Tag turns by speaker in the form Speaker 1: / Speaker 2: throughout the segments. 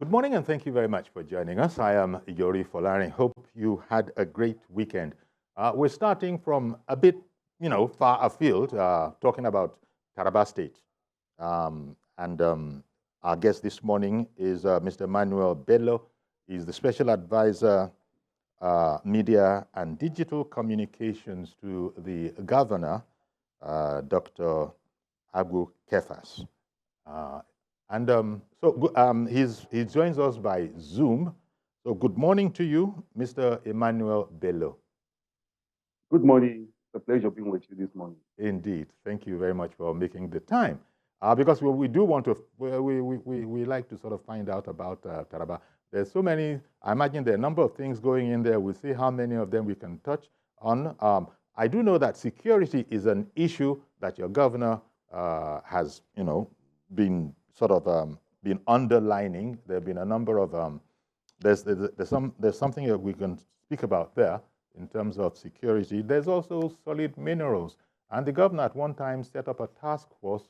Speaker 1: Good morning and thank you very much for joining us. I am Yori Folari. Hope you had a great weekend. We're starting from a bit, far afield, talking about Taraba State. And our guest this morning is Mr. Emmanuel Bello. He's the Special Advisor, Media and Digital Communications to the Governor, Dr. Agbu Kefas. He joins us by Zoom. So good morning to you, Mr. Emmanuel Bello.
Speaker 2: Good morning. It's a pleasure being with you this morning.
Speaker 1: Indeed. Thank you very much for making the time. Because we do want to, we like to sort of find out about Taraba. There's so many, I imagine there are a number of things going in there. We'll see how many of them we can touch on. I do know that security is an issue that your governor has, been sort of been underlining. There have been a number of there's something that we can speak about there in terms of security. There's also solid minerals, and the governor at one time set up a task force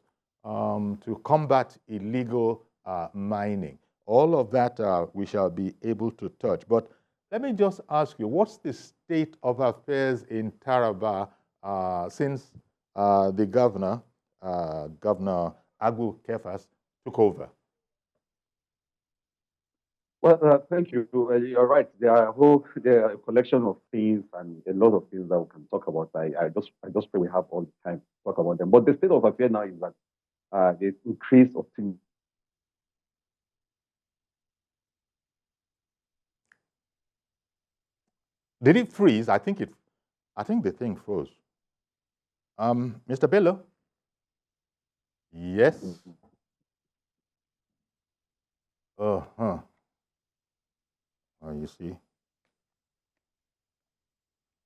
Speaker 1: to combat illegal mining. All of that we shall be able to touch. But let me just ask you, what's the state of affairs in Taraba since the governor, Governor Agbu Kefas, took over?
Speaker 2: Well, thank you. You're right. There are a collection of things and a lot of things that we can talk about. I just pray we have all the time to talk about them. But the state of affairs now is that the increase of things.
Speaker 1: Did it freeze? I think the thing froze. Mr. Bello? Yes. Uh-huh. Oh, you see.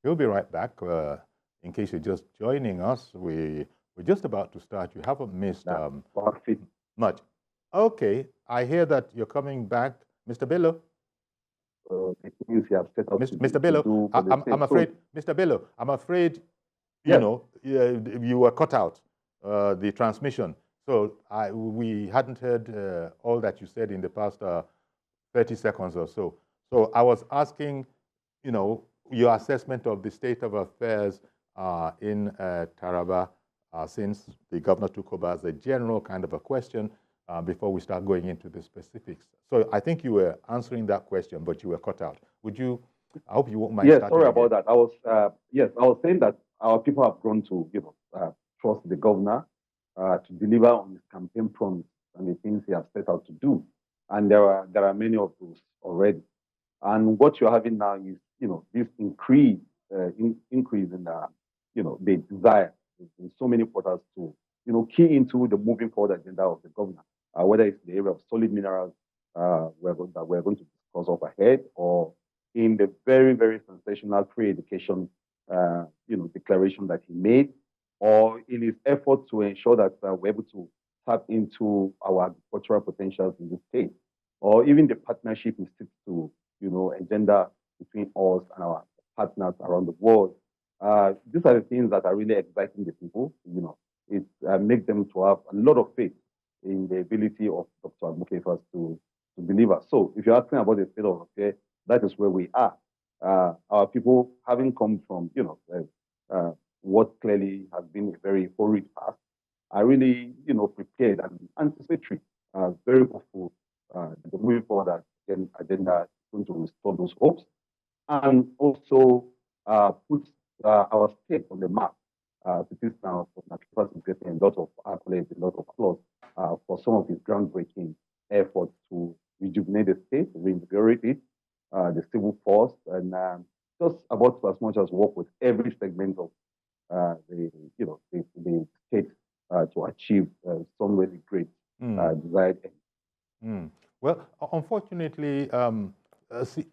Speaker 1: We'll be right back. In case you're just joining us, we're just about to start. You haven't missed much. Okay, I hear that you're coming back, Mr. Bello.
Speaker 2: It means you have set up
Speaker 1: Mr. Bello, I'm afraid, Mr. Bello, I'm afraid, you were cut out, the transmission. So we hadn't heard all that you said in the past 30 seconds or so. So I was asking, your assessment of the state of affairs in Taraba since the governor took over, as a general kind of a question before we start going into the specifics. So I think you were answering that question, but you were cut out. Would you? I hope you won't mind.
Speaker 2: Yes, sorry about that. I was saying that our people have grown to trust the governor to deliver on his campaign promise and the things he has set out to do, and there are many of those already. And what you're having now is this increase in the desire in so many quarters to key into the moving forward agenda of the governor, whether it's the area of solid minerals we're going to discuss up ahead, or in the very, very sensational free education declaration that he made, or in his effort to ensure that we're able to tap into our agricultural potentials in the state, or even the partnership he seeks to agenda between us and our partners around the world. These are the things that are really exciting the people. It makes them to have a lot of faith in the ability of Dr. Agbu Kefas to deliver. So if you're asking about the state of affairs, that is where we are. Our people, having come from what clearly has been a very horrid past, are really prepared and anticipatory, very hopeful. The moving forward agenda is going to restore those hopes and also put our state on the map. It is now Kefas is getting a lot of accolades, a lot of applause for some of his groundbreaking efforts to rejuvenate the state, reinvigorate it, the civil force, and just about as much as work with every segment of the state to achieve some really great desired end.
Speaker 1: Well, unfortunately,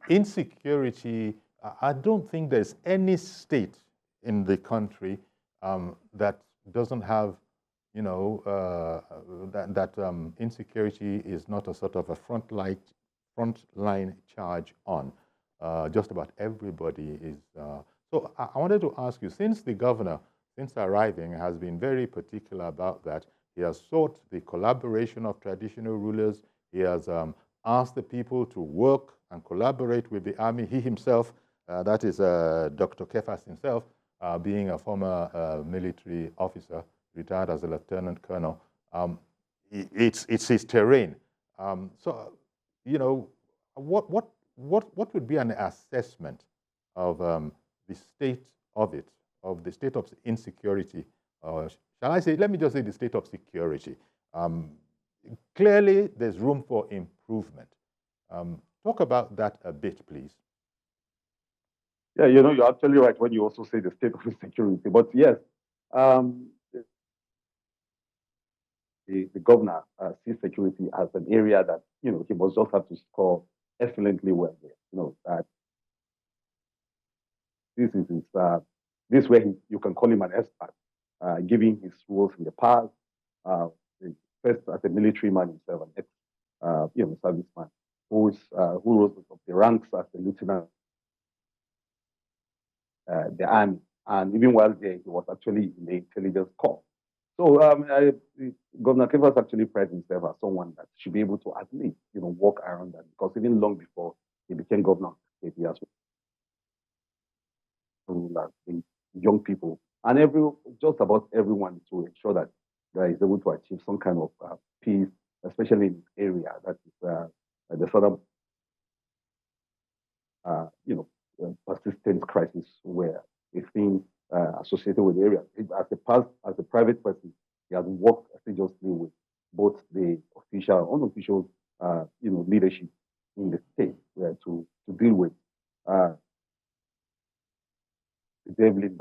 Speaker 1: insecurity, I don't think there's any state in the country that doesn't have, that insecurity is not a sort of a frontline charge on. Just about everybody is. So I wanted to ask you, since the governor, since arriving, has been very particular about that, he has sought the collaboration of traditional rulers. He has asked the people to work and collaborate with the army. He himself, that is Dr. Kefas himself, being a former military officer, retired as a lieutenant colonel, it's his terrain. So, you know, what would be an assessment of the state of it, of the state of insecurity, or shall I say, let me just say the state of security. Clearly, there's room for improvement. Talk about that a bit, please.
Speaker 2: Yeah, you know, you're actually right when you also say the state of insecurity. But yes, the governor sees security as an area that, you know, he must just have to score excellently well there. You know, that this is his, this way you can call him an expert, given his roles in the past, first as a military man himself, an ex, you know, serviceman, who rose up the ranks as a lieutenant, the army, and even while there, he was actually in the intelligence corps. So Governor Kefas actually prides himself as someone that should be able to at least, you know, walk around that, because even long before he became governor, he has the young people and just about everyone to ensure that they is able to achieve some kind of peace, especially in this area that is the southern, you know, persistent crisis where a thing associated with the area. As a private person, he has worked assiduously with both the official and unofficial, you know, leadership in the state to deal with developing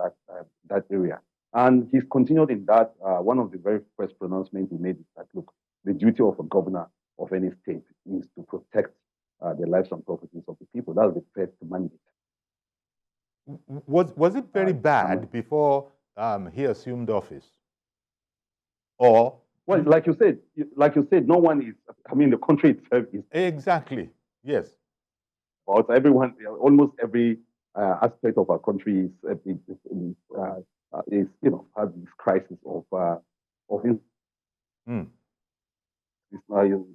Speaker 2: that area. And he's continued in that. One of the very first pronouncements he made is that, look, the duty of a governor of any state is to protect the lives and properties of the people. That's the first mandate.
Speaker 1: Was it very bad before he assumed office? Or
Speaker 2: well, like you said, no one is. I mean, the country itself is
Speaker 1: exactly, yes.
Speaker 2: But everyone, almost every aspect of our country is you know, has this crisis of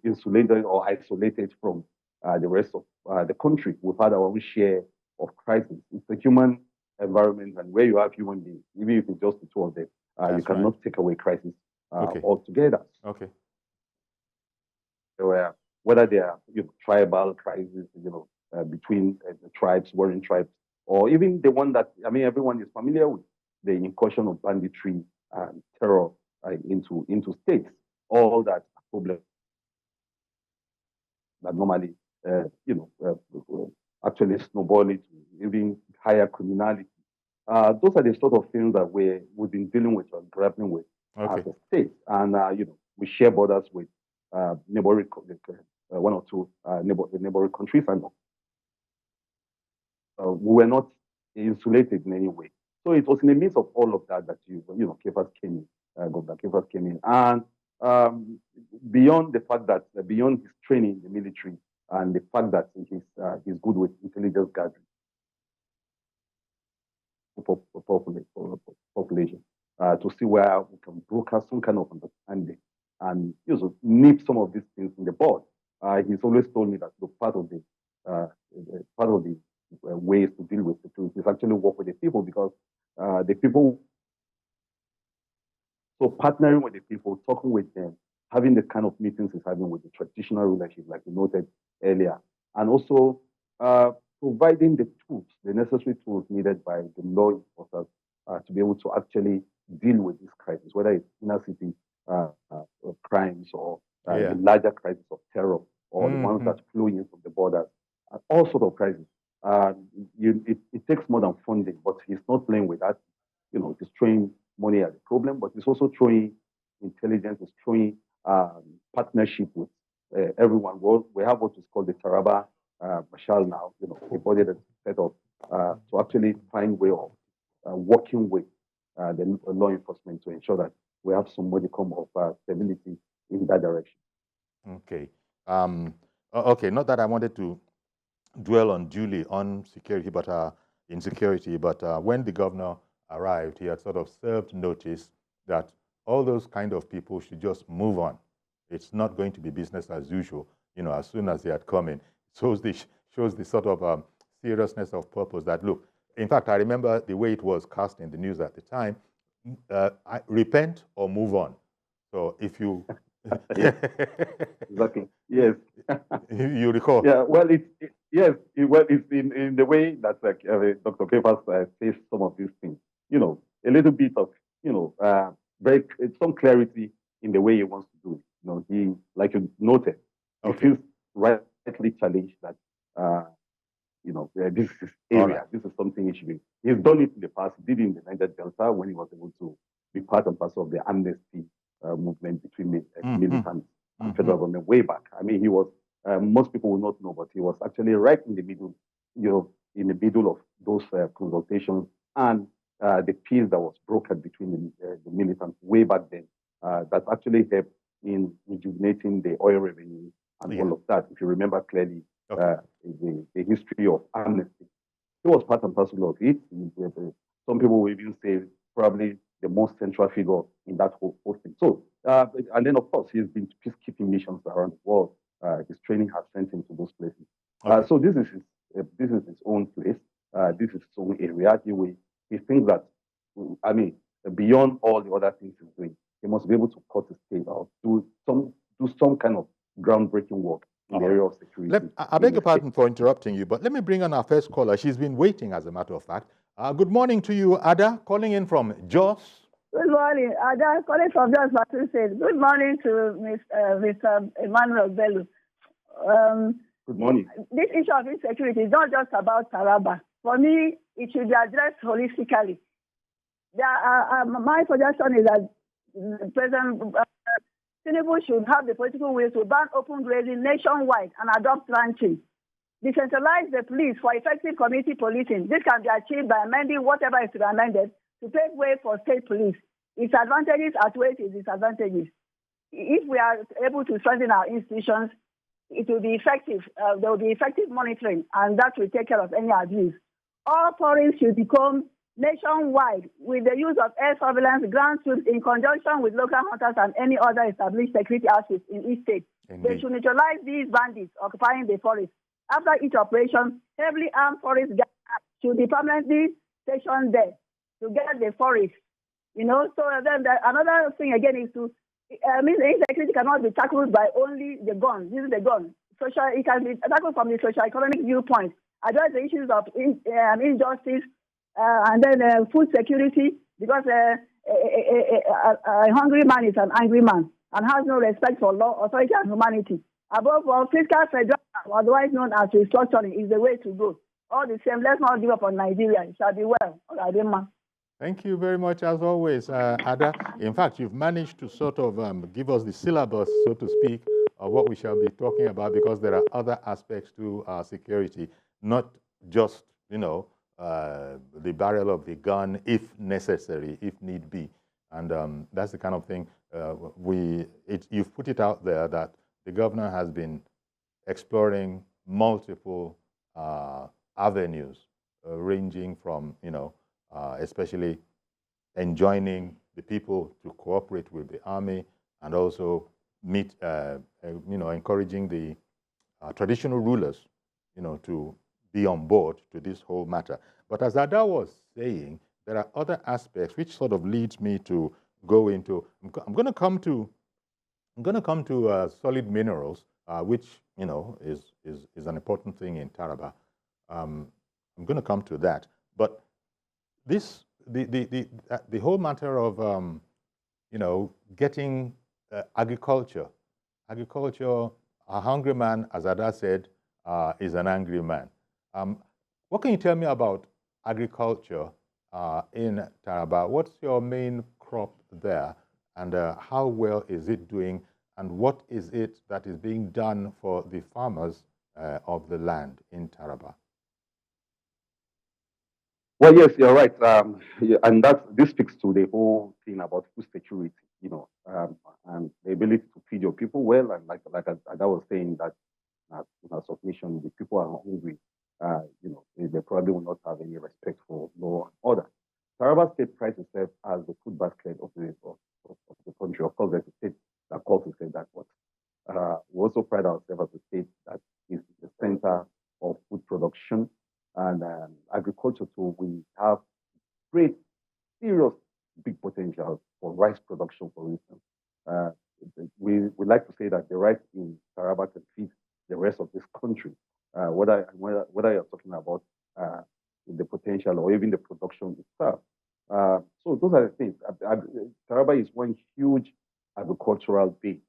Speaker 2: insulated or isolated from the rest of the country. We've had our own share of crisis. It's a human environment, and where you have human beings, even if it's just the two of them, you cannot take away crisis altogether.
Speaker 1: Okay.
Speaker 2: So, whether they are, you know, tribal crises, you know, between the tribes, warring tribes, or even the one that, I mean, everyone is familiar with, the incursion of banditry and terror into states. All that problem that normally, you know, actually snowball into even higher criminality. Those are the sort of things that we've been dealing with and grappling with as a state. And, you know, we share borders with neighboring, one or two neighboring countries, and we were not insulated in any way. So it was in the midst of all of that that you know, Kefas came in, Governor Kefas came in, and beyond the fact that beyond his training in the military and the fact that he's good with intelligence gathering population, to see where we can broker some kind of understanding and, you know, nip some of these things in the bud. He's always told me that part of the ways to deal with security is actually work with the people, because the people, so partnering with the people, talking with them, having the kind of meetings he's having with the traditional leadership, like you noted earlier, and also providing the tools, the necessary tools needed by the law enforcers to be able to actually deal with this crisis, whether it's inner city crimes or the larger crisis of terror, or the ones that flow in from the borders, all sorts of crises. It takes more than funding, but he's not playing with that. You know, he's throwing money at the problem, but he's also throwing intelligence, he's throwing partnership with everyone. We have what is called the Taraba Marshal now, you know, a body that's set up to actually find way of working with the law enforcement to ensure that we have some modicum of stability in that direction.
Speaker 1: Okay. Okay, not that I wanted to dwell unduly on security, but insecurity, but when the governor arrived, he had sort of served notice that all those kind of people should just move on. It's not going to be business as usual. as soon as he had come in. Shows the sort of seriousness of purpose that, look, in fact, I remember the way it was cast in the news at the time, repent or move on. So if you...
Speaker 2: Exactly. Yes.
Speaker 1: You recall?
Speaker 2: Yeah. Well, yes. It's in the way that Dr. Kefas says some of these things. A little bit of some clarity in the way he wants to do it. He, like you noted, he feels rightly challenged that this is his area. Right. This is something he should be. He's done it in the past. He did it in the Niger Delta when he was able to be part and parcel of the amnesty movement between militants and federal government way back. I mean, he was. Most people will not know, but he was actually right in the middle. In the middle of those consultations and the peace that was brokered between the militants way back then. That actually helped in rejuvenating the oil revenue and all of that. If you remember clearly. The history of amnesty. He was part and parcel of it. Some people will even say probably the most central figure in that whole thing. So, and then of course, he's been to peacekeeping missions around the world. His training has sent him to those places. So this is his own place. This is his own area. He thinks that, I mean, beyond all the other things he's doing, he must be able to cut the state out, do some kind of groundbreaking work. In the area of security.
Speaker 1: I beg your pardon for interrupting you, but let me bring on our first caller. She's been waiting, as a matter of fact. Good morning to you, Ada, calling in from Jos.
Speaker 3: Good morning, Ada, calling from Jos, Massachusetts. Good morning to Mr. Emmanuel Bello.
Speaker 2: Good morning.
Speaker 3: This issue of insecurity is not just about Taraba. For me, it should be addressed holistically. My suggestion is that President Tinubu should have the political will to ban open grazing nationwide and adopt ranching. Decentralize the police for effective community policing. This can be achieved by amending whatever is to be amended to pave way for state police. Its advantages outweigh its disadvantages. If we are able to strengthen our institutions, it will be effective. There will be effective monitoring, and that will take care of any abuse. All forests should become nationwide with the use of air surveillance, ground troops in conjunction with local hunters and any other established security outfits in each state. Indeed. They should neutralize these bandits occupying the forest. After each operation, heavily armed forest guards should be permanently stationed there to guard the forest. So then another thing again is the insecurity cannot be tackled by only the gun. This is the gun. It can be tackled from the socio-economic viewpoint. Address the issues of injustice, and then food security, because a hungry man is an angry man and has no respect for law, authority, and humanity. Above all, fiscal federalism, otherwise known as restructuring, is the way to go. All the same, let's not give up on Nigeria. It shall be well.
Speaker 1: Thank you very much, as always, Ada. In fact, you've managed to sort of give us the syllabus, so to speak, of what we shall be talking about, because there are other aspects to security, not just, the barrel of the gun, if necessary, if need be. And that's the kind of thing you've put it out there that the governor has been exploring multiple avenues, ranging from, especially enjoining the people to cooperate with the army, and also encouraging the traditional rulers, to be on board to this whole matter. But as Ada was saying, there are other aspects which sort of leads me to go into. I'm going to come to solid minerals, which is an important thing in Taraba. I'm going to come to that. But this the whole matter of getting agriculture. A hungry man, as Ada said, is an angry man. What can you tell me about agriculture in Taraba? What's your main crop there, and how well is it doing, and what is it that is being done for the farmers of the land in Taraba?
Speaker 2: Well, yes, you're right, and this speaks to the whole thing about food security, and the ability to feed your people well, and like I was saying, that in our submission, the people are hungry. They probably will not have any respect for law and order. Taraba State prides itself as the food basket of the country. Of course, there's a state that calls itself that, but We also pride ourselves as a state that is the center of food production and agriculture. So we have great, serious, big potential for rice production, for instance. We like to say that the rice in Taraba can feed the rest of this country, whether you're talking about the potential or even the production itself. So those are the things. Taraba is one huge agricultural base,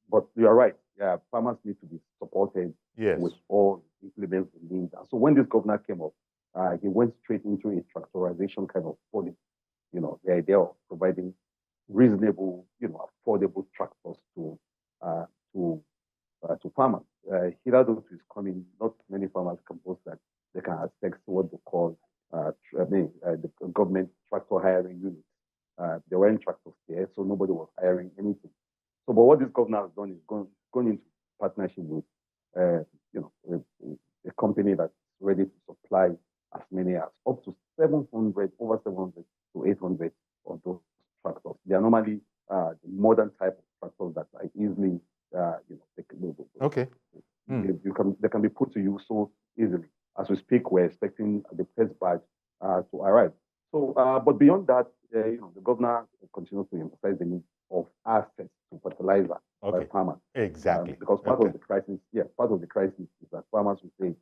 Speaker 2: but you are right. Yeah, farmers need to be supported with all implements they need. So when this governor came up, he went straight into a tractorization kind of policy. The idea of providing reasonable, affordable tractors to farmers. Hitherto is coming. Not many farmers can boast that they can access what they call the government tractor hiring units. There weren't tractors there, so nobody was hiring anything. So, but what this governor has done is gone into partnership with, a company that's ready to supply as many as up to over 700 to 800 of those tractors. They are normally the modern type of tractors that are easily, they can be put to use so easily. As we speak, we're expecting the first batch to arrive. So, but beyond that, the governor continues to emphasize the need of access to fertilizer by farmers.
Speaker 1: Exactly.
Speaker 2: Because part of the crisis is that farmers will say,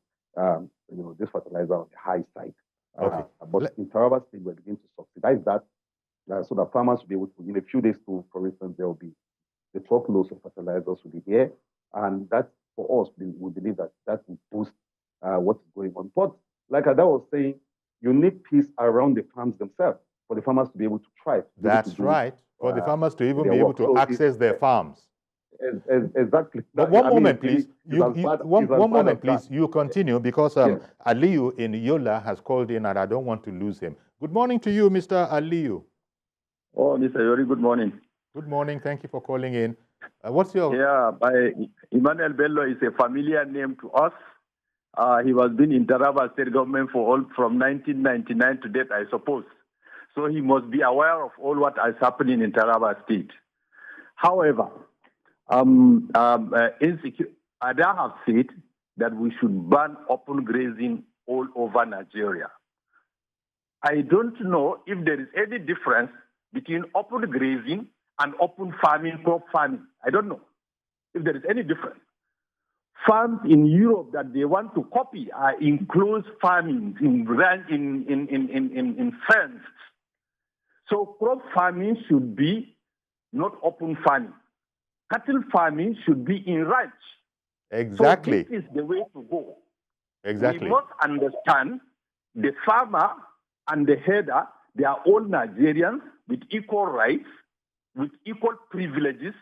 Speaker 2: this fertilizer on the high side. But in Taraba State, we're beginning to subsidize that so that farmers will be able to, in a few days, for instance, there will be the truckloads of fertilizers will be there. And that, for us, we believe that will boost what is going on. But like Ada was saying, you need peace around the farms themselves for the farmers to be able to thrive.
Speaker 1: That's right. For the farmers to even be able to access their farms.
Speaker 2: Exactly.
Speaker 1: But one moment, please. One moment, please. You continue because Aliyu in Yola has called in and I don't want to lose him. Good morning to you, Mr. Aliyu.
Speaker 4: Oh, Mr. Yori, good morning.
Speaker 1: Good morning. Thank you for calling in. What's your...
Speaker 4: Yeah, Emmanuel Bello is a familiar name to us. He was been in Taraba state government from 1999 to date, I suppose. So he must be aware of all what is happening in Taraba state. However, Ada have said that we should ban open grazing all over Nigeria. I don't know if there is any difference between open grazing and open farming, crop farming. I don't know if there is any difference. Farms in Europe that they want to copy are enclosed farming in fence. So crop farming should be not open farming. Cattle farming should be in ranch.
Speaker 1: Exactly.
Speaker 4: So this is the way to go.
Speaker 1: Exactly.
Speaker 4: We must understand the farmer and the header, they are all Nigerians with equal rights, with equal privileges.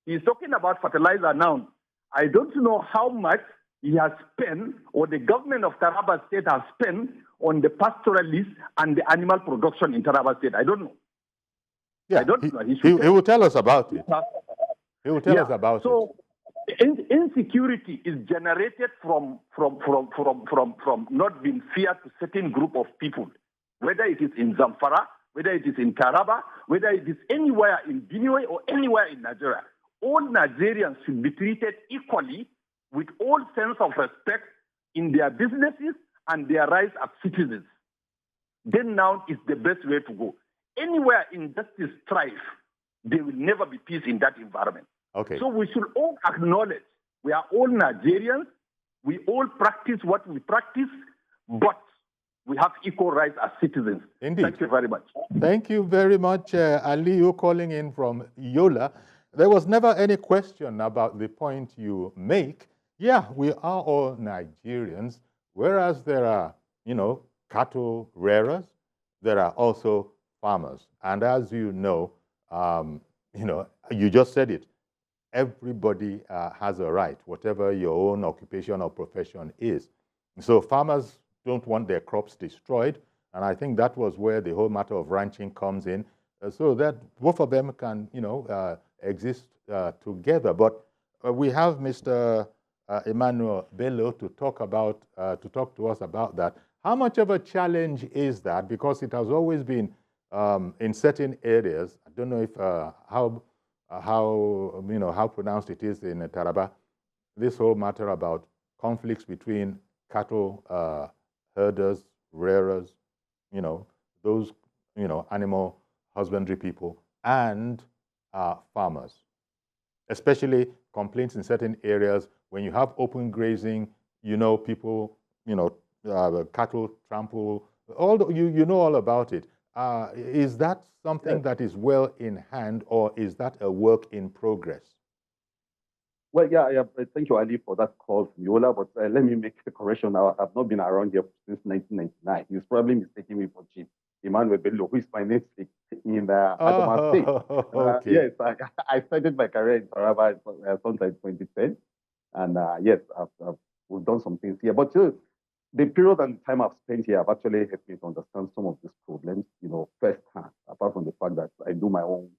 Speaker 4: He's talking about fertilizer now. I don't know how much he has spent, or the government of Taraba State has spent on the pastoralists and the animal production in Taraba State. I don't know.
Speaker 1: Yeah,
Speaker 4: I don't know.
Speaker 1: He will tell us about it. He will tell us about it.
Speaker 4: So insecurity is generated from not being fair to certain group of people, whether it is in Zamfara, whether it is in Taraba, whether it is anywhere in Benue or anywhere in Nigeria. All Nigerians should be treated equally with all sense of respect in their businesses and their rights as citizens. Then now is the best way to go. Anywhere injustice thrives, there will never be peace in that environment.
Speaker 1: Okay.
Speaker 4: So we should all acknowledge we are all Nigerians. We all practice what we practice, but we have equal rights as citizens.
Speaker 1: Indeed.
Speaker 4: Thank you very much.
Speaker 1: Thank you very much, Aliyu, calling in from Yola. There was never any question about the point you make. Yeah, we are all Nigerians, whereas there are, cattle rearers, there are also farmers. And as you know, you just said it, everybody has a right, whatever your own occupation or profession is. So farmers don't want their crops destroyed, and I think that was where the whole matter of ranching comes in, so that both of them can, exist together. But we have Mr. Emmanuel Bello to talk to us about that. How much of a challenge is that? Because it has always been in certain areas. I don't know if how how pronounced it is in Taraba. This whole matter about conflicts between cattle herders, rearers, those animal husbandry people and farmers, especially complaints in certain areas when you have open grazing. People, cattle trample. You know all about it. Is that something that is well in hand, or is that a work in progress?
Speaker 2: Well, yeah. Thank you, Ali, for that call from Yola. But let me make a correction. I've not been around here since 1999. He's probably mistaking me for Chief Emmanuel Bello, who is my namesake in Adamawa State.
Speaker 1: Okay.
Speaker 2: Yes, I started my career in Taraba sometime in 2010. And yes, we've done some things here. But the period and time I've spent here have actually helped me to understand some of these problems, firsthand, apart from the fact that I do my own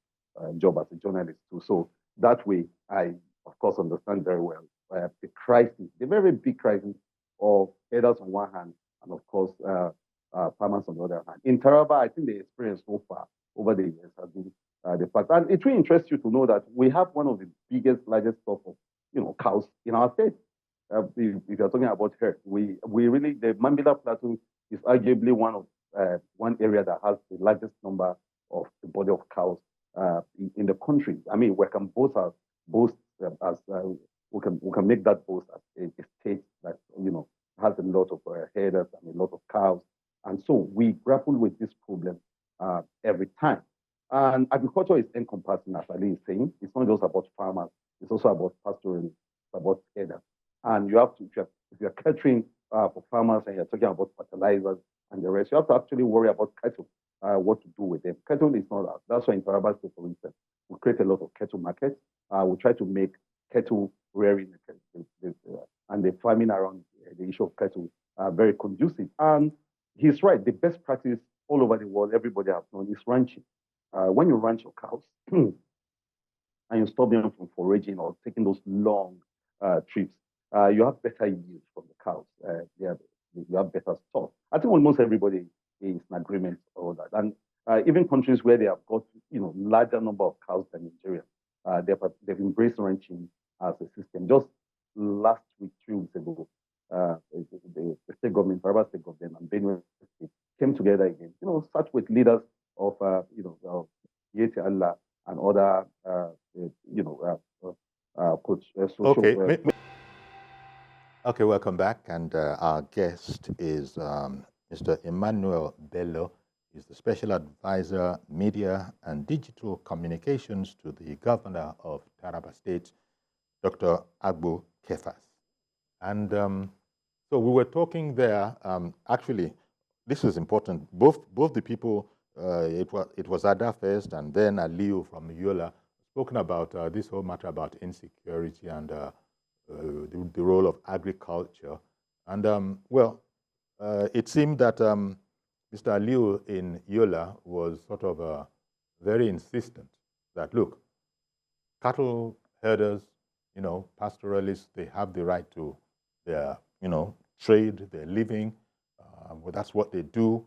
Speaker 2: job as a journalist too. So that way, I, of course, understand very well the crisis, the very big crisis of herders on one hand, and of course, farmers on the other hand. In Taraba, I think the experience so far over the years has been the fact, and it will interest you to know that we have one of the largest stock of cows in our state. If you're talking about herd, we really, the Mambila Plateau is arguably one area that has the largest number of the body of cows in the country. I mean, we can boast as we can make that boast as a state that has a lot of herders and a lot of cows, and so we grapple with this problem every time. And agriculture is encompassing, as Ali is saying. It's not just about farmers; it's also about pastoralists, it's about herders. And you have to, if you're catering for farmers and you're talking about fertilizers and the rest, you have to actually worry about cattle, what to do with them. Cattle is not that. That's why in Taraba State, for instance, we create a lot of cattle markets. We try to make cattle rearing and the farming around the issue of cattle very conducive. And he's right. The best practice all over the world, everybody has known, is ranching. When you ranch your cows and you stop them from foraging or taking those long trips, you have better yield from the cows. You have better stock. I think almost everybody is in agreement on that. And even countries where they have got larger number of cows than Nigeria, they've embraced ranching as a system. Just last week, 3 weeks ago, the state government, Taraba State government, and Benue State came together again. Start with leaders of Yeti Allah and other social.
Speaker 1: Okay, welcome back. And our guest is Mr. Emmanuel Bello. He's the Special Advisor, Media and Digital Communications to the Governor of Taraba State, Dr. Agbu Kefas. And so we were talking there, actually, this is important. Both the people, it was Ada first and then Aliu from Yola, spoken about this whole matter about insecurity and the role of agriculture. And it seemed that Mr. Aliu in Yola was sort of very insistent that, look, cattle herders, pastoralists, they have the right to their, trade, their living. Well, that's what they do.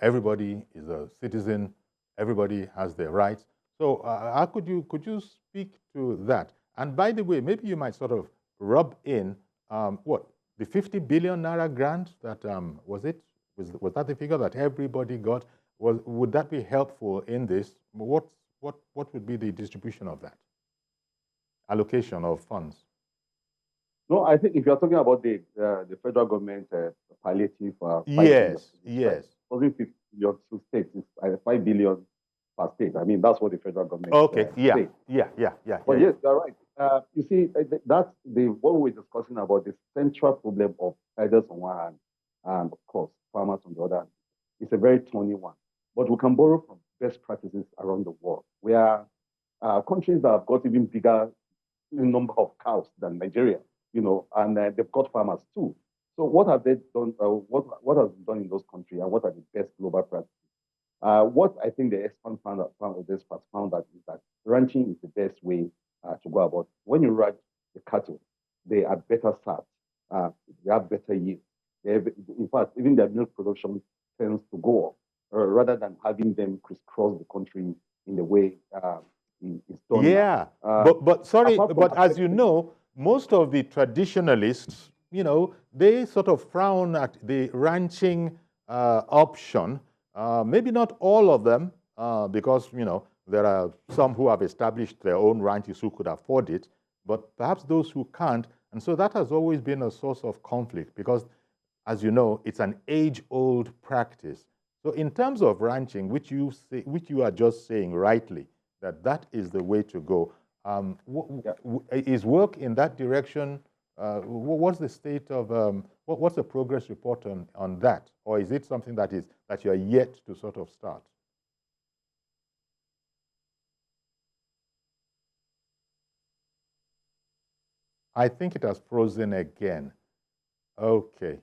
Speaker 1: Everybody is a citizen. Everybody has their rights. So how could you speak to that? And by the way, maybe you might sort of rub in the 50 billion naira grant that was that the figure that everybody got? Would that be helpful in this? What would be the distribution of that allocation of funds?
Speaker 2: No, I think if you're talking about the federal government palliative,
Speaker 1: yes,
Speaker 2: wasn't 50 billion to states, it's 5 billion per state. I mean, that's what the federal government.
Speaker 1: Okay, yeah.
Speaker 2: But yes, you're right. You see, that's what we're discussing about the central problem of herders on one hand, and of course, farmers on the other hand. It's a very thorny one. But we can borrow from best practices around the world, where countries that have got even bigger number of cows than Nigeria, and they've got farmers too. So what have they done? What has been done in those countries, and what are the best global practices? What I think the experts found out is that ranching is the best way to go about. When you ranch the cattle, they are better served. They have better yield. In fact, even their milk production tends to go up rather than having them crisscross the country in the way is done.
Speaker 1: Yeah, but sorry, but as you know, most of the traditionalists, you know, they sort of frown at the ranching option. Maybe not all of them, because, you know, there are some who have established their own ranches who could afford it, but perhaps those who can't. And so that has always been a source of conflict because, as you know, it's an age-old practice. So in terms of ranching, which you are just saying rightly, that is the way to go. Is work in that direction? What's the state of what's the progress report on that, or is it something that you are yet to sort of start? I think it has frozen again. Okay.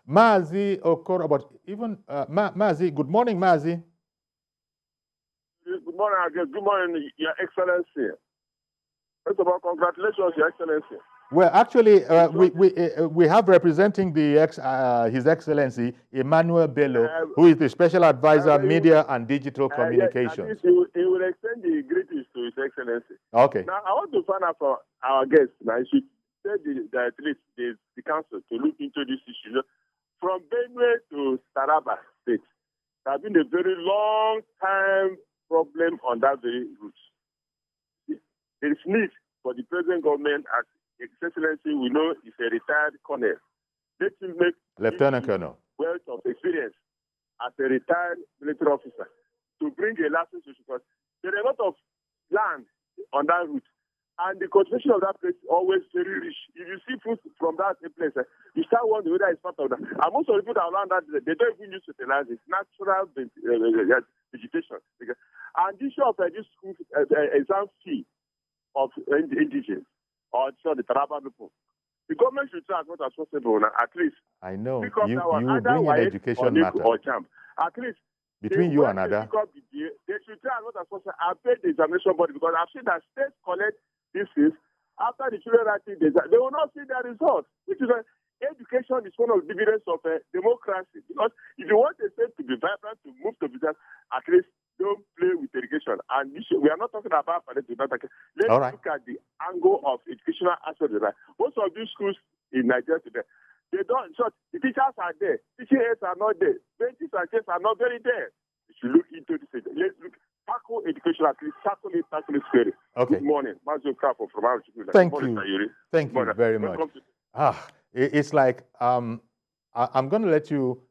Speaker 1: Mazi Okoro, but even Mazi. Good morning, Mazi.
Speaker 5: Good morning, again. Good morning, Your Excellency. First of all, congratulations, Your Excellency.
Speaker 1: Well, actually, we have representing His Excellency Emmanuel Bello, who is the Special Advisor, Media and Digital Communications.
Speaker 5: Yes, he will extend the greetings to His Excellency.
Speaker 1: Okay.
Speaker 5: Now, I want to find out from our guests. Now, I should say that at least the council to look into this issue. From Benue to Taraba State, there has been a very long time problem on that very route. There is need for the present government, as His Excellency we know is a retired colonel. Let him make
Speaker 1: Lieutenant Colonel
Speaker 5: wealth of experience as a retired military officer to bring a lasting solution. Because there are a lot of land on that route, and the cultivation of that place is always very rich. If you see food from that place, you start wondering whether it's part of that. And most of the people that are around that, they don't even use fertilizer. It's natural vegetation. And this of this school exam fee of indigenous or the Taraba people, the government should try as much as possible at least.
Speaker 1: I know you bring in education matter.
Speaker 5: Or jam. At least
Speaker 1: between you and Ada,
Speaker 5: they should try as much as possible and pay the examination body, because I've seen that states collect this fees after the children writing the exam. They will not see their results, which is education is one of the dividends of democracy. Because if you want a state to be vibrant, to move to business, at least don't play with education. And we are not talking about financial. Let's look at the angle of educational aspect of that. Most of these schools in Nigeria today, they don't. So the teachers are there, teaching aids are not there, benches and chairs are not very there. You should look into this. Let's look. Tackle education, at least tackle it very.
Speaker 1: Okay.
Speaker 5: Good morning, Mazu Kapo from our
Speaker 1: Thank you. Thank you very much. It's like I'm going to let you.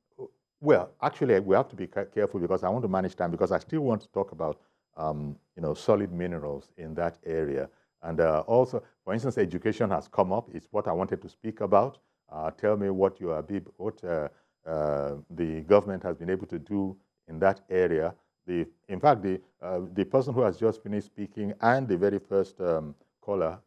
Speaker 1: Well, actually, we have to be careful because I want to manage time, because I still want to talk about solid minerals in that area, and also, for instance, education has come up. It's what I wanted to speak about. Tell me what the government has been able to do in that area. In fact, the person who has just finished speaking and the very first caller,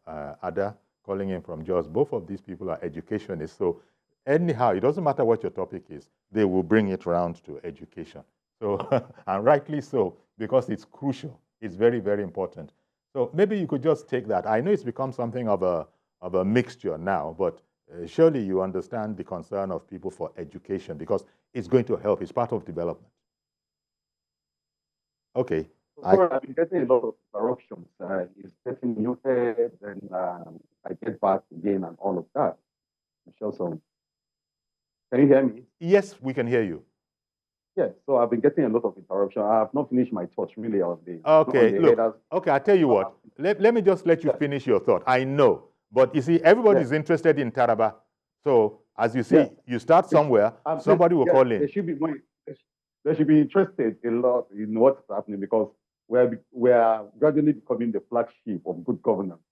Speaker 1: Ada, calling in from Jos, both of these people are educationists. So anyhow, it doesn't matter what your topic is, they will bring it around to education. So, and rightly so, because it's crucial. It's very, very important. So maybe you could just take that. I know it's become something of a mixture now, but surely you understand the concern of people for education, because it's going to help. It's part of development. Okay.
Speaker 2: I've been getting a lot of interruptions. It's getting muted, and I get back again and all of that. Can you hear me?
Speaker 1: Yes, we can hear you.
Speaker 2: Yes, so I've been getting a lot of interruption. I have not finished my thoughts really of the.
Speaker 1: Okay, look. Okay, I'll tell you what. Let me just let you finish your thought. I know, but you see, everybody is interested in Taraba. So as you see, you start somewhere. Somebody will call in.
Speaker 2: They should be interested a lot in what's happening, because we are gradually becoming the flagship of good governance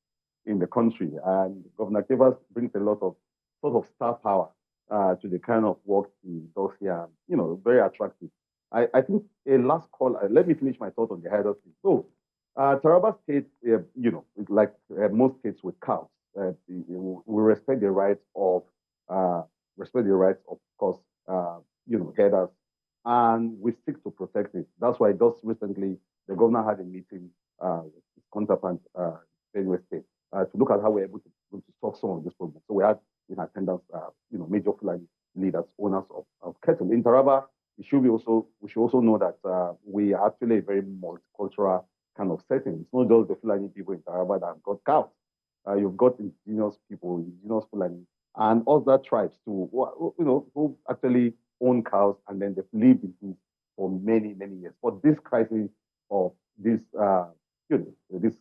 Speaker 2: in the country, and Governor Kefas brings a lot of sort of star power to the kind of work he does here. Very attractive. I think a last call. Let me finish my thought on the header. So, Taraba State, like most states with cows, we respect the rights of course, headers. And we stick to protect it. That's why just recently the governor had a meeting with his counterpart, Benue State, to look at how we're able to stop some of this problem. So we had in attendance, major Fulani leaders, owners of cattle in Taraba. We should also know that we are actually a very multicultural kind of setting. It's not just the Fulani people in Taraba that have got cows. You've got indigenous people, indigenous Fulani, and other tribes too, who actually own cows, and then they've lived in this for many, many years. But this crisis of this, this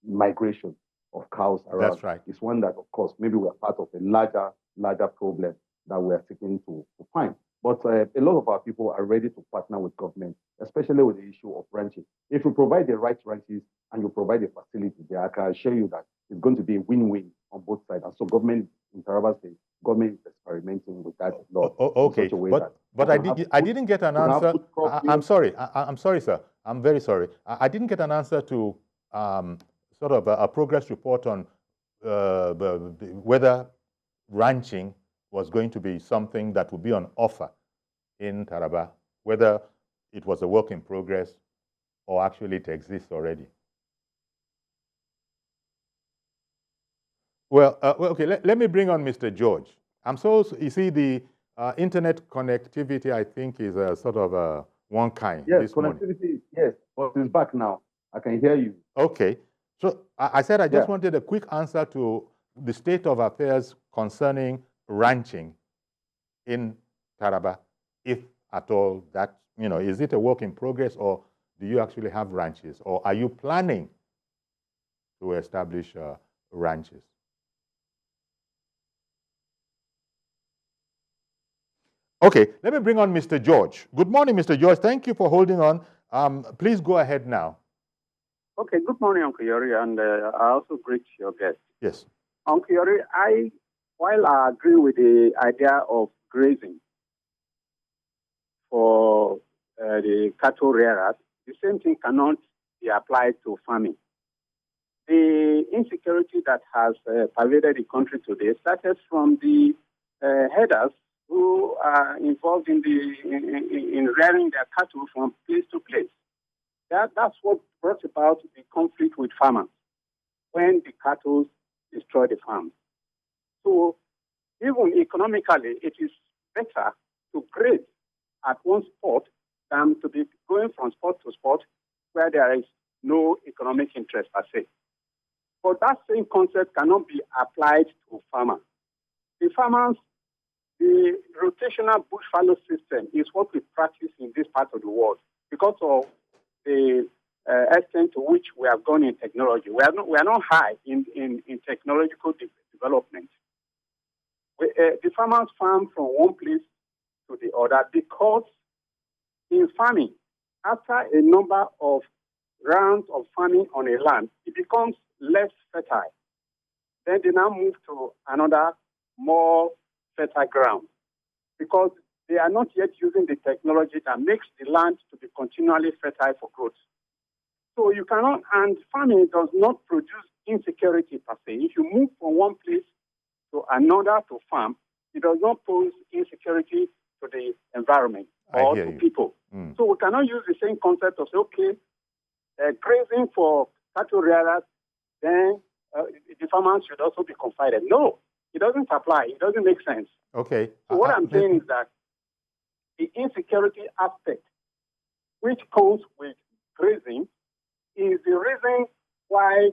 Speaker 2: migration of cows around,
Speaker 1: that's right,
Speaker 2: is one that, of course, maybe we're part of a larger problem that we are seeking to find. But a lot of our people are ready to partner with government, especially with the issue of ranching. If you provide the right ranches and you provide the facility there, I can assure you that it's going to be a win-win on both sides. And so government in Taraba State, government is experimenting with that law.
Speaker 1: Okay,
Speaker 2: in such a way
Speaker 1: but I didn't get an answer. I'm sorry. I'm sorry, sir. I'm very sorry. I didn't get an answer to sort of a progress report on whether ranching was going to be something that would be on offer in Taraba, whether it was a work in progress or actually it exists already. Well, okay, let me bring on Mr. George. You see, the internet connectivity, I think, is a sort of one kind.
Speaker 2: Yes, connectivity, yes, but it's back now. I can hear you.
Speaker 1: Okay. So I said I just wanted a quick answer to the state of affairs concerning ranching in Taraba, if at all that, is it a work in progress, or do you actually have ranches, or are you planning to establish ranches? Okay, let me bring on Mr. George. Good morning, Mr. George. Thank you for holding on. Please go ahead now.
Speaker 6: Okay, good morning, Uncle Yori, and I also greet your guest.
Speaker 1: Yes.
Speaker 6: Uncle Yori, while I agree with the idea of grazing for the cattle rearers, the same thing cannot be applied to farming. The insecurity that has pervaded the country today started from the herders who are involved in rearing their cattle from place to place. That's what brought about the conflict with farmers when the cattle destroy the farms. So even economically, it is better to graze at one spot than to be going from spot to spot where there is no economic interest per se. But that same concept cannot be applied to farmers. The farmers, the rotational bush fallow system is what we practice in this part of the world because of the extent to which we have gone in technology. We are not high in technological development. The farmers farm from one place to the other because in farming, after a number of rounds of farming on a land, it becomes less fertile. Then they now move to another more fertile ground because they are not yet using the technology that makes the land to be continually fertile for growth. So you cannot, and farming does not produce insecurity per se. If you move from one place to another to farm, it does not pose insecurity to the environment or to people. So we cannot use the same concept of, okay, grazing for cattle rearers, then the farmers should also be confided. No, it doesn't apply. It doesn't make sense.
Speaker 1: Okay.
Speaker 6: So what I'm saying is that the insecurity aspect, which comes with grazing, is the reason why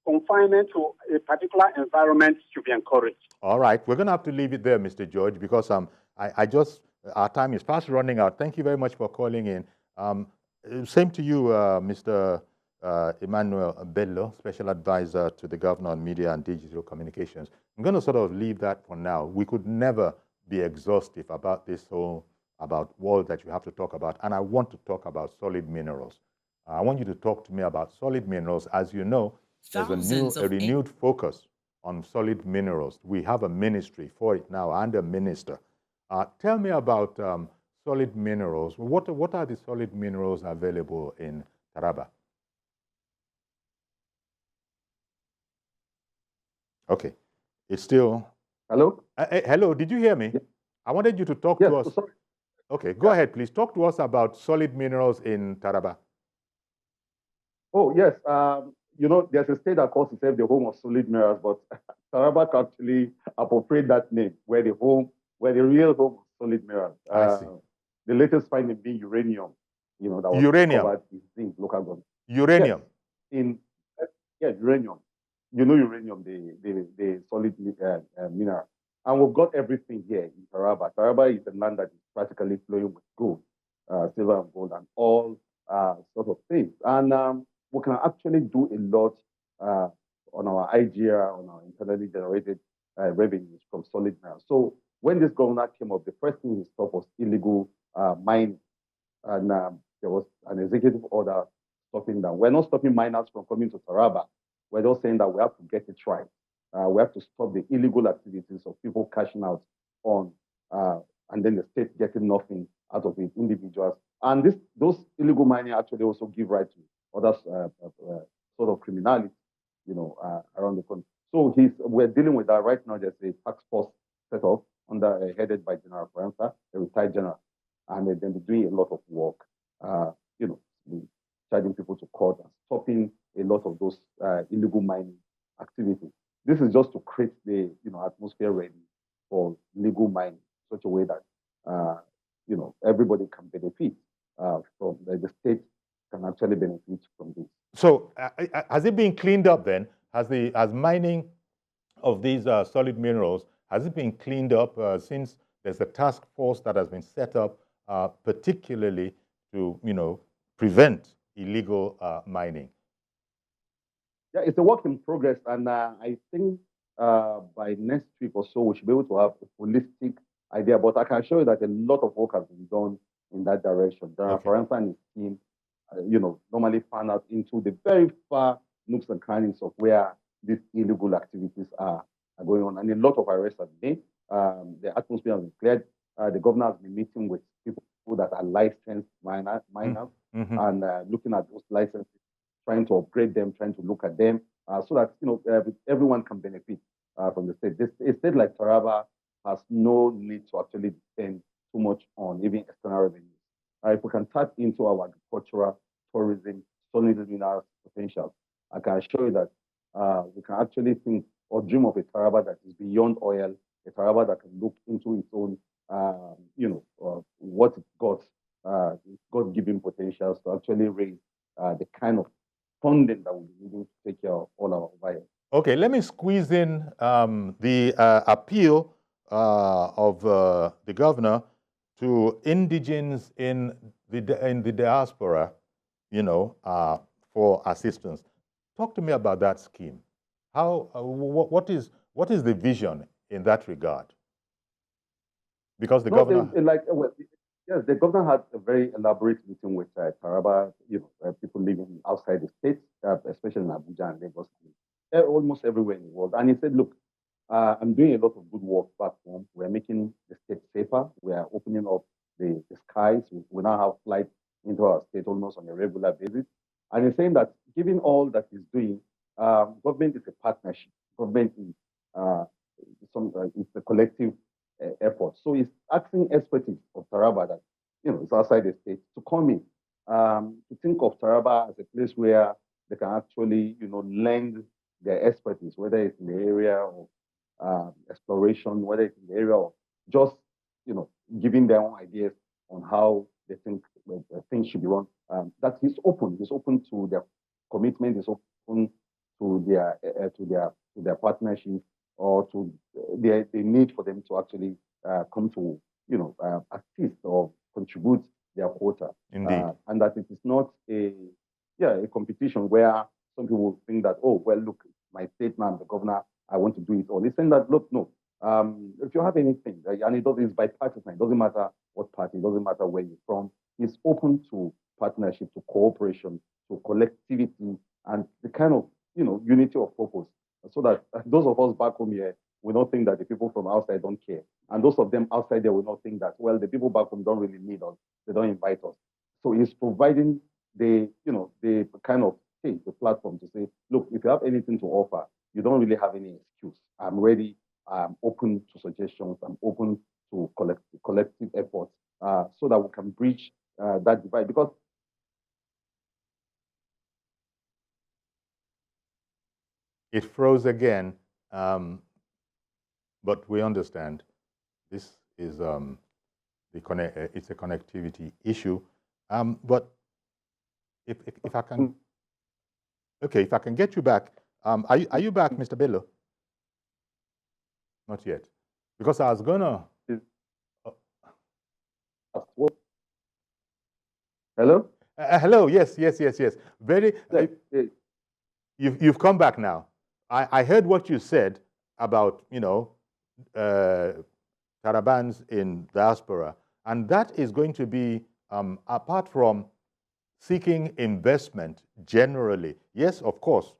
Speaker 6: confinement to a particular environment should be encouraged.
Speaker 1: All right. We're going to have to leave it there, Mr. George, because our time is fast running out. Thank you very much for calling in. Same to you, Mr. Emmanuel Bello, Special Advisor to the Governor on Media and Digital Communications. I'm going to sort of leave that for now. We could never be exhaustive about this whole, about world that you have to talk about. And I want to talk about solid minerals. I want you to talk to me about solid minerals. As you know, there's a renewed focus on solid minerals. We have a ministry for it now and a minister. Tell me about solid minerals. What are the solid minerals available in Taraba? Okay. It's still...
Speaker 2: Hello?
Speaker 1: Hello, did you hear me?
Speaker 2: Yeah.
Speaker 1: I wanted you to talk to us. Sorry. Okay, go ahead, please. Talk to us about solid minerals in Taraba.
Speaker 2: Oh, yes. There's a state that calls itself the home of solid minerals, but Taraba can actually appropriate that name, where the real home of solid minerals.
Speaker 1: I see.
Speaker 2: The latest finding being uranium, that was
Speaker 1: uranium.
Speaker 2: discovered in zinc local government.
Speaker 1: Uranium.
Speaker 2: in uranium. You know uranium, the solid mineral. And we've got everything here in Taraba. Taraba is a land that is practically flowing with gold, silver and gold, and all sort of things. And we can actually do a lot on our IGR, on our internally generated revenues from solid minerals. So when this governor came up, the first thing he stopped was illegal mining. And there was an executive order stopping that. We're not stopping miners from coming to Taraba. We're just saying that we have to get it right. We have to stop the illegal activities of people cashing out on, and then the state getting nothing out of it, individuals. And those illegal mining actually also give rise to other sort of criminality, around the country. So we're dealing with that right now. There's a task force set up headed by General Faransa, a retired general, and they're doing a lot of work, charging people to court and stopping a lot of those illegal mining activities. This is just to create the atmosphere ready for legal mining, such a way that everybody can benefit from the state can actually benefit from this.
Speaker 1: So has it been cleaned up then? Has mining of these solid minerals, has it been cleaned up since there's a task force that has been set up particularly to prevent illegal mining?
Speaker 2: Yeah, it's a work in progress, and I think by next week or so we should be able to have a holistic idea. But I can show you that a lot of work has been done in that direction. General Faransa and his team, normally find out into the very far nooks and crannies of where these illegal activities are going on, and a lot of arrests have been made. The atmosphere has been cleared. The governor has been meeting with people that are licensed miners and looking at those licenses, trying to upgrade them, trying to look at them, so that everyone can benefit from the state. A state like Taraba has no need to actually depend too much on even external revenues. If we can tap into our agricultural, tourism, solid minerals potential, I can assure you that we can actually think or dream of a Taraba that is beyond oil, a Taraba that can look into its own, what it's got, God-given potentials to actually raise the kind of funding that we'll be needing to take care of all our buyers.
Speaker 1: Okay, let me squeeze in the appeal of the governor to indigents in the diaspora, for assistance. Talk to me about that scheme. What is the vision in that regard? Because the governor,
Speaker 2: yes, the governor had a very elaborate meeting with Taraba, people living outside the state, especially in Abuja and Lagos, almost everywhere in the world. And he said, look, I'm doing a lot of good work back home. We're making the state safer. We are opening up the skies. We now have flights into our state almost on a regular basis. And he's saying that given all that he's doing, government is a partnership. Government is it's a collective effort. So he's asking expertise of Taraba that, it's outside the state to come in, to think of Taraba as a place where they can actually, lend their expertise, whether it's in the area of exploration, whether it's in the area of just, giving their own ideas on how they think things should be run. That he's open. He's open to their commitment. He's open to their partnership, or to the need for them to actually come to, assist or contribute their quota.
Speaker 1: Indeed.
Speaker 2: And that it is not a competition where some people think that, oh, well, look, my state now, the governor, I want to do it all. He's saying that, look, no, if you have anything, and it's bipartisan, it doesn't matter what party, it doesn't matter where you're from, he's open to partnership, to cooperation, to collectivity, and the kind of, unity of purpose, so that those of us back home here will not think that the people from outside don't care. And those of them outside there will not think that, well, the people back home don't really need us. They don't invite us. So he's providing the kind of stage, the platform to say, look, if you have anything to offer, you don't really have any excuse. I'm ready. I'm open to suggestions. I'm open to collective efforts, so that we can bridge that divide. Because
Speaker 1: it froze again, but we understand this is it's a connectivity issue. But if I can Okay, if I can get you back. Are you back, Mr. Bello? Not yet. Because I was going to...
Speaker 2: Hello?
Speaker 1: Hello, yes. Very... You've come back now. I heard what you said about, Tarabans in diaspora. And that is going to be, apart from seeking investment generally, yes, of course,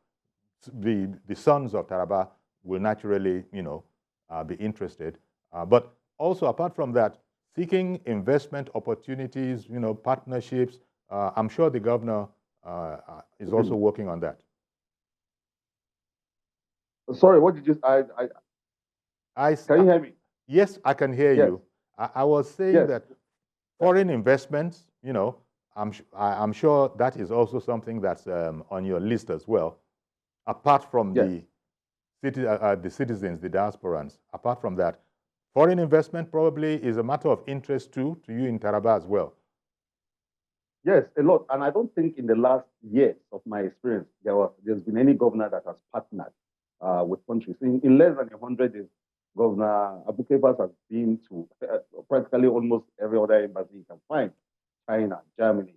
Speaker 1: the sons of Taraba will naturally, be interested. But also, apart from that, seeking investment opportunities, partnerships, I'm sure the governor is also working on that.
Speaker 2: Sorry, what did you say? Can you hear me?
Speaker 1: Yes, I can hear you. I was saying that foreign investments, I'm sure that is also something that's on your list as well, apart from the citizens, the diasporans. Apart from that, foreign investment probably is a matter of interest too to you in Taraba as well.
Speaker 2: Yes, a lot. And I don't think in the last years of my experience, there's been any governor that has partnered with countries. In less than 100 days, Governor Agbu Kefas has been to practically almost every other embassy you can find. China, Germany,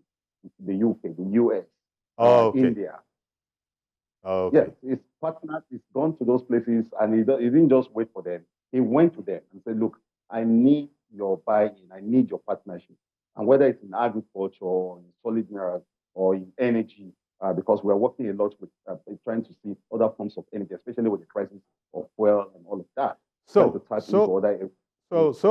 Speaker 2: the UK, the US, India.
Speaker 1: Okay.
Speaker 2: Yes, he's partnered, he's gone to those places, and he didn't just wait for them. He went to them and said, look, I need your buy-in, I need your partnership. And whether it's in agriculture, or in solid minerals, or in energy, because we're working a lot with trying to see other forms of energy, especially with the crisis of fuel and all of that.
Speaker 1: So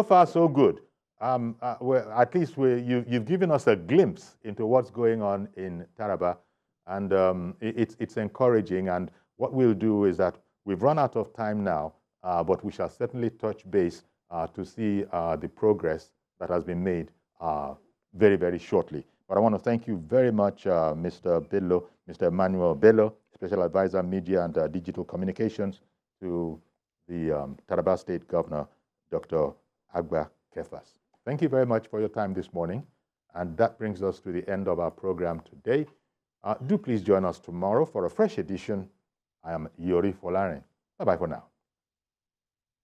Speaker 1: far, so good. At least you've given us a glimpse into what's going on in Taraba, and it's encouraging. And what we'll do is that we've run out of time now, but we shall certainly touch base to see the progress that has been made very, very shortly. But I want to thank you very much, Mr. Bello, Mr. Emmanuel Bello, Special Advisor, Media and Digital Communications to the Taraba State Governor, Dr. Agbu Kefas. Thank you very much for your time this morning. And that brings us to the end of our program today. Do please join us tomorrow for a fresh edition. I am Yori Folaren. Bye-bye for now.